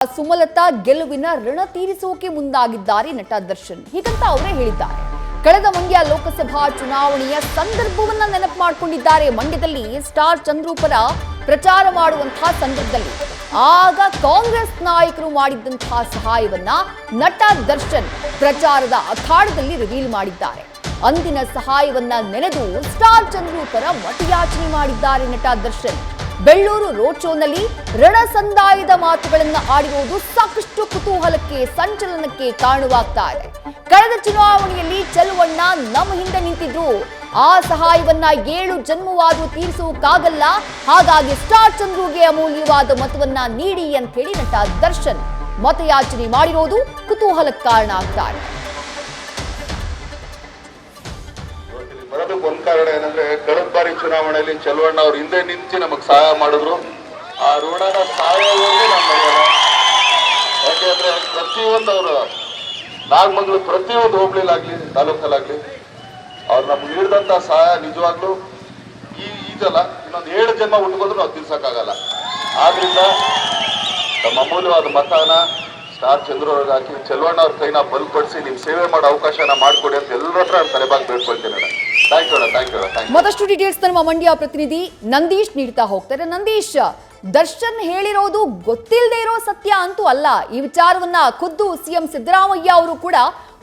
ಸುಮಲತಾ ಗೆಲುವಿನ ಋಣ ತೀರಿಸೋಕೆ ಮುಂದಾಗಿದ್ದಾರೆ ನಟ ದರ್ಶನ್. ಹೀಗಂತ ಅವರೇ ಹೇಳಿದ್ದಾರೆ. ಕಳೆದ ಮಂಡ್ಯ ಲೋಕಸಭಾ ಚುನಾವಣೆಯ ಸಂದರ್ಭವನ್ನ ನೆನಪು ಮಾಡಿಕೊಂಡಿದ್ದಾರೆ. ಮಂಡ್ಯದಲ್ಲಿ ಸ್ಟಾರ್ ಚಂದ್ರು ಪರ ಪ್ರಚಾರ ಮಾಡುವಂತಹ ಸಂದರ್ಭದಲ್ಲಿ ಆಗ ಕಾಂಗ್ರೆಸ್ ನಾಯಕರು ಮಾಡಿದ್ದಂತಹ ಸಹಾಯವನ್ನ ನಟ ದರ್ಶನ್ ಪ್ರಚಾರದ ಅಖಾಡದಲ್ಲಿ ರಿವೀಲ್ ಮಾಡಿದ್ದಾರೆ. ಅಂದಿನ ಸಹಾಯವನ್ನ ನೆನೆದು ಸ್ಟಾರ್ ಚಂದ್ರು ಪರ ಮತಯಾಚನೆ ಮಾಡಿದ್ದಾರೆ ನಟ ದರ್ಶನ್. ಬೆಳ್ಳೂರು ರೋಡ್ ಶೋನಲ್ಲಿ ರಣ ಸಂದಾಯದ ಮಾತುಗಳನ್ನ ಆಡಿರುವುದು ಸಾಕಷ್ಟು ಕುತೂಹಲಕ್ಕೆ, ಸಂಚಲನಕ್ಕೆ ಕಾರಣವಾಗ್ತಾ ಇದೆ. ಕಳೆದ ಚುನಾವಣೆಯಲ್ಲಿ ಚೆಲುವಣ್ಣ ನಮ್ಮ ಹಿಂದೆ ನಿಂತಿದ್ರು. ಆ ಸಹಾಯವನ್ನ 7 ಜನ್ಮವಾದರೂ ತೀರಿಸೋಕ್ಕಾಗಲ್ಲ. ಹಾಗಾಗಿ ಸ್ಟಾರ್ ಚಂದ್ರುಗೆ ಅಮೂಲ್ಯವಾದ ಮತವನ್ನ ನೀಡಿ ಅಂತ ಹೇಳಿ ನಟ ದರ್ಶನ್ ಮತಯಾಚನೆ ಮಾಡಿರೋದು ಕುತೂಹಲಕ್ಕೆ ಕಾರಣ ಆಗ್ತಾ ಇದೆ. ಬರೋದಕ್ಕೆ ಒಂದ್ ಕಾರಣ ಏನಂದ್ರೆ ಕಳೆದ ಬಾರಿ ಚುನಾವಣೆಯಲ್ಲಿ ಚೆಲುವಣ್ಣ ಅವ್ರು ಹಿಂದೆ ನಿಂತು ನಮಗ್ ಸಹಾಯ ಮಾಡಿದ್ರು. ಆ ಋಣನ ಸಹಾಯವಾಗಿ ನಾವು ಮಾಡೋಣ. ಯಾಕೆಂದ್ರೆ ಪ್ರತಿಯೊಂದು ಅವರು ನಾಗಮಂಗಲ ಪ್ರತಿಯೊಂದು ಹೋಬಳಿಲಾಗ್ಲಿ ತಾಲೂಕಲ್ಲಾಗ್ಲಿ ಅವ್ರು ನಮ್ಗೆ ನೀಡಿದಂತ ಸಹಾಯ ನಿಜವಾಗ್ಲೂ ಈಜಲ್ಲ, ಇನ್ನೊಂದು 7 ಜನ್ಮ ಉಟ್ಕೊಂಡ್ರು ನಾವು ತಿರ್ಸಕ್ಕಾಗಲ್ಲ. ಆದ್ರಿಂದ ನಮ್ಮ ಅಮೂಲ್ಯವಾದ ಮತನ ಸ್ಟಾರ್ ಚಂದ್ರು ಅವ್ರಿಗೆ ಹಾಕಿ ಚೆಲುವಣ್ಣ ಅವ್ರ ಕೈನ ಬಲಪಡಿಸಿ ನಿಮ್ ಸೇವೆ ಮಾಡೋ ಅವಕಾಶನ ಮಾಡ್ಕೊಡಿ ಅಂತ ಎಲ್ಲರ ಹತ್ರ ತಲೆಬಾಗಿ ಬೇಡ್ಕೊಳ್ತೀನಿ. Thank you. ಮತ್ತಷ್ಟು ಡೀಟೇಲ್ಸ್ ನಮ್ಮ ಮಂಡ್ಯ ಪ್ರತಿನಿಧಿ ನಂದೀಶ್ ನೀಡ್ತಾ ಹೋಗ್ತಾರೆ. ನಂದೀಶ್, ದರ್ಶನ್ ಹೇಳಿರೋದು ಗೊತ್ತಿಲ್ಲದೆ ಇರೋ ಸತ್ಯ ಅಂತೂ ಅಲ್ಲ. ಈ ವಿಚಾರವನ್ನ ಖುದ್ದು ಸಿಎಂ ಸಿದ್ದರಾಮಯ್ಯ ಅವರು ಕೂಡ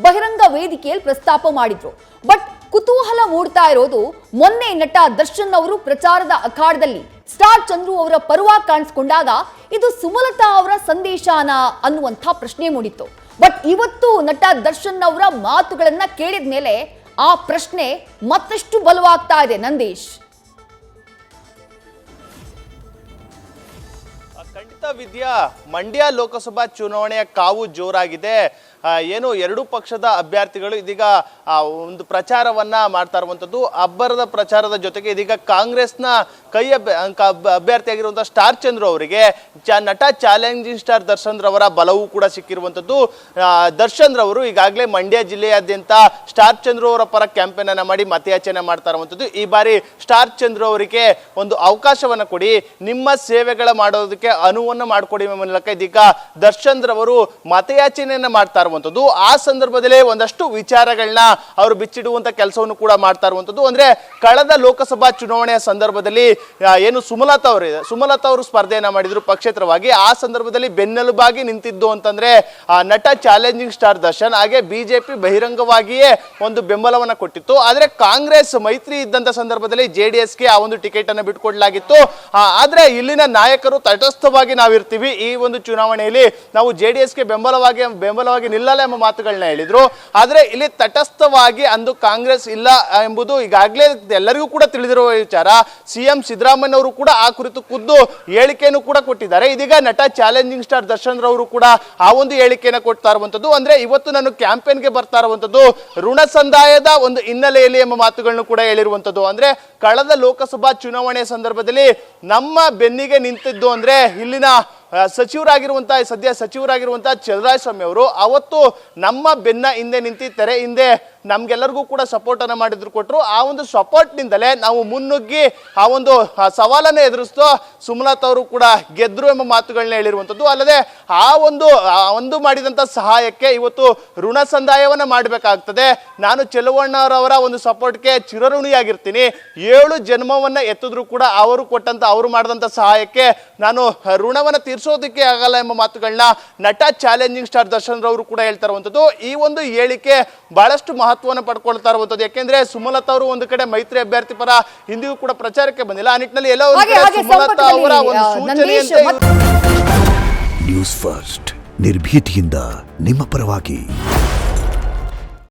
ಬಹಿರಂಗ ವೇದಿಕೆಯಲ್ಲಿ ಪ್ರಸ್ತಾಪ ಮಾಡಿದ್ರು. ಬಟ್ ಕುತೂಹಲ ಮೂಡ್ತಾ ಇರೋದು, ಮೊನ್ನೆ ನಟ ದರ್ಶನ್ ಅವರು ಪ್ರಚಾರದ ಅಖಾಡದಲ್ಲಿ ಸ್ಟಾರ್ ಚಂದ್ರು ಅವರ ಪರವಾಗಿ ಕಾಣಿಸ್ಕೊಂಡಾಗ ಇದು ಸುಮಲತಾ ಅವರ ಸಂದೇಶನ ಅನ್ನುವಂಥ ಪ್ರಶ್ನೆ ಮೂಡಿತ್ತು. ಬಟ್ ಇವತ್ತು ನಟ ದರ್ಶನ್ ಅವರ ಮಾತುಗಳನ್ನ ಕೇಳಿದ ಮೇಲೆ ಆ ಪ್ರಶ್ನೆ ಮತ್ತಷ್ಟು ಬಲವಾಗ್ತಾ ಇದೆ. ನಂದೀಶ್, ಖಂಡಿತ ವಿದ್ಯಾ, ಮಂಡ್ಯ ಲೋಕಸಭಾ ಚುನಾವಣೆಯ ಕಾವು ಜೋರಾಗಿದೆ. ಏನು 2 ಪಕ್ಷದ ಅಭ್ಯರ್ಥಿಗಳು ಇದೀಗ ಒಂದು ಪ್ರಚಾರವನ್ನ ಮಾಡ್ತಾ ಇರುವಂಥದ್ದು. ಅಬ್ಬರದ ಪ್ರಚಾರದ ಜೊತೆಗೆ ಇದೀಗ ಕಾಂಗ್ರೆಸ್ನ ಅಭ್ಯರ್ಥಿಯಾಗಿರುವಂತಹ ಸ್ಟಾರ್ ಚಂದ್ರು ಅವರಿಗೆ ನಟ ಚಾಲೆಂಜಿಂಗ್ ಸ್ಟಾರ್ ದರ್ಶನ್ ರವರ ಬಲವೂ ಕೂಡ ಸಿಕ್ಕಿರುವಂಥದ್ದು. ದರ್ಶನ್ ರವರು ಈಗಾಗಲೇ ಮಂಡ್ಯ ಜಿಲ್ಲೆಯಾದ್ಯಂತ ಸ್ಟಾರ್ ಚಂದ್ರು ಅವರ ಪರ ಕ್ಯಾಂಪೇನ್ ಅನ್ನ ಮಾಡಿ ಮತಯಾಚನೆ ಮಾಡ್ತಾ ಇರುವಂಥದ್ದು. ಈ ಬಾರಿ ಸ್ಟಾರ್ ಚಂದ್ರು ಅವರಿಗೆ ಒಂದು ಅವಕಾಶವನ್ನ ಕೊಡಿ, ನಿಮ್ಮ ಸೇವೆಗಳ ಮಾಡೋದಕ್ಕೆ ಅನುವನ್ನು ಮಾಡಿಕೊಡಿ ಮೂಲಕ ಇದೀಗ ದರ್ಶನ್ ರವರು ಮತಯಾಚನೆಯನ್ನ ಮಾಡ್ತಾ ಇರುವಂಥದ್ದು. ಆ ಸಂದರ್ಭದಲ್ಲೇ ಒಂದಷ್ಟು ವಿಚಾರಗಳನ್ನ ಅವರು ಬಿಚ್ಚಿಡುವಂತ ಕೆಲಸವನ್ನು ಕೂಡ ಮಾಡ್ತಾ ಇರುವಂಥದ್ದು. ಅಂದ್ರೆ ಕಳೆದ ಲೋಕಸಭಾ ಚುನಾವಣೆಯ ಸಂದರ್ಭದಲ್ಲಿ ಏನು ಸುಮಲತಾ ಅವರು ಸ್ಪರ್ಧೆಯನ್ನ ಮಾಡಿದ್ರು ಪಕ್ಷೇತರವಾಗಿ. ಆ ಸಂದರ್ಭದಲ್ಲಿ ಬೆನ್ನೆಲುಬಾಗಿ ನಿಂತಿದ್ದು ಅಂತಂದ್ರೆ ನಟ ಚಾಲೆಂಜಿಂಗ್ ಸ್ಟಾರ್ ದರ್ಶನ್. ಹಾಗೆ ಬಿಜೆಪಿ ಬಹಿರಂಗವಾಗಿಯೇ ಒಂದು ಬೆಂಬಲವನ್ನ ಕೊಟ್ಟಿತ್ತು. ಆದ್ರೆ ಕಾಂಗ್ರೆಸ್ ಮೈತ್ರಿ ಇದ್ದಂತ ಸಂದರ್ಭದಲ್ಲಿ JDSಗೆ ಆ ಒಂದು ಟಿಕೆಟ್ ಅನ್ನು ಬಿಟ್ಕೊಡ್ಲಾಗಿತ್ತು. ಆದ್ರೆ ಇಲ್ಲಿನ ನಾಯಕರು ತಟಸ್ಥವಾಗಿ ನಾವಿರ್ತೀವಿ, ಈ ಒಂದು ಚುನಾವಣೆಯಲ್ಲಿ ನಾವು JDSಗೆ ಬೆಂಬಲವಾಗಿ ನಿಲ್ಲಲ್ಲ ಎಂಬ ಮಾತುಗಳನ್ನ ಹೇಳಿದ್ರು. ಆದ್ರೆ ಇಲ್ಲಿ ತಟಸ್ಥವಾಗಿ ಅಂದು ಕಾಂಗ್ರೆಸ್ ಇಲ್ಲ ಎಂಬುದು ಈಗಾಗಲೇ ಎಲ್ಲರಿಗೂ ಕೂಡ ತಿಳಿದಿರುವ ವಿಚಾರ. ಸಿಎಂ ಸಿದ್ದರಾಮಯ್ಯ ಅವರು ಕೂಡ ಆ ಕುರಿತು ಖುದ್ದು ಹೇಳಿಕೆಯನ್ನು ಕೂಡ ಕೊಟ್ಟಿದ್ದಾರೆ. ಇದೀಗ ನಟ ಚಾಲೆಂಜಿಂಗ್ ಸ್ಟಾರ್ ದರ್ಶನ್ ರವರು ಕೂಡ ಆ ಒಂದು ಹೇಳಿಕೆಯನ್ನು ಕೊಡ್ತಾ ಇರುವಂತದ್ದು. ಅಂದ್ರೆ ಇವತ್ತು ನಾನು ಕ್ಯಾಂಪೇನ್ಗೆ ಬರ್ತಾ ಇರುವಂತದ್ದು ಋಣ ಸಂದಾಯದ ಒಂದು ಹಿನ್ನೆಲೆಯಲ್ಲಿ ಎಂಬ ಮಾತುಗಳನ್ನು ಕೂಡ ಹೇಳಿರುವಂತದ್ದು. ಅಂದ್ರೆ ಕಳೆದ ಲೋಕಸಭಾ ಚುನಾವಣೆಯ ಸಂದರ್ಭದಲ್ಲಿ ನಮ್ಮ ಬೆನ್ನಿಗೆ ನಿಂತಿದ್ದು ಅಂದ್ರೆ ಇಲ್ಲಿನ ಸದ್ಯ ಸಚಿವರಾಗಿರುವಂತಹ ಚಲರಾಯಸ್ವಾಮಿ ಅವರು ಅವತ್ತು ನಮ್ಮ ಬೆನ್ನ ಹಿಂದೆ ನಿಂತಿ ತೆರೆ ಹಿಂದೆ ನಮ್ಗೆಲ್ಲರಿಗೂ ಕೂಡ ಸಪೋರ್ಟ್ ಅನ್ನ ಮಾಡಿದ್ರು ಕೊಟ್ಟರು. ಆ ಒಂದು ಸಪೋರ್ಟ್ ನಿಂದಲೇ ನಾವು ಮುನ್ನುಗ್ಗಿ ಆ ಒಂದು ಸವಾಲನ್ನು ಎದುರಿಸ್ತೋ ಸುಮಲತಾ ಅವರು ಕೂಡ ಗೆದ್ರು ಎಂಬ ಮಾತುಗಳನ್ನ ಹೇಳಿರುವಂಥದ್ದು. ಅಲ್ಲದೆ ಆ ಒಂದು ಮಾಡಿದಂಥ ಸಹಾಯಕ್ಕೆ ಇವತ್ತು ಋಣ ಸಂದಾಯವನ್ನ ಮಾಡಬೇಕಾಗ್ತದೆ. ನಾನು ಚೆಲುವಣ್ಣವರವರ ಒಂದು ಸಪೋರ್ಟ್ಗೆ ಚಿರಋಣಿಯಾಗಿರ್ತೀನಿ. 7 ಜನ್ಮವನ್ನ ಎತ್ತಿದ್ರು ಕೂಡ ಅವರು ಮಾಡಿದಂಥ ಸಹಾಯಕ್ಕೆ ನಾನು ಋಣವನ್ನ ತೀರಿಸೋದಕ್ಕೆ ಆಗಲ್ಲ ಎಂಬ ಮಾತುಗಳನ್ನ ನಟ ಚಾಲೆಂಜಿಂಗ್ ಸ್ಟಾರ್ ದರ್ಶನ್ ರವರು ಕೂಡ ಹೇಳ್ತಾ ಇರುವಂಥದ್ದು. ಈ ಒಂದು ಹೇಳಿಕೆ ಬಹಳಷ್ಟು ಮಹತ್ವವನ್ನು ಪಡ್ಕೊಳ್ತಾ ಇರುವಂಥದ್ದು. ಯಾಕೆಂದ್ರೆ ಸುಮಲತಾ ಅವರು ಒಂದು ಕಡೆ ಮೈತ್ರಿ ಅಭ್ಯರ್ಥಿ ಪರ ಇಂದಿಗೂ ಕೂಡ ಪ್ರಚಾರಕ್ಕೆ ಬಂದಿಲ್ಲ. ಆ ನಿಟ್ಟಿನಲ್ಲಿ ಎಲ್ಲೋ ಸುಮಲತಾ ಅವರ ಒಂದು ಸೂಚನೆಯಂತೆ ನ್ಯೂಸ್ ಫಸ್ಟ್ ನಿರ್ಭೀತಿಯಿಂದ ನಿಮ್ಮ ಪರವಾಗಿ.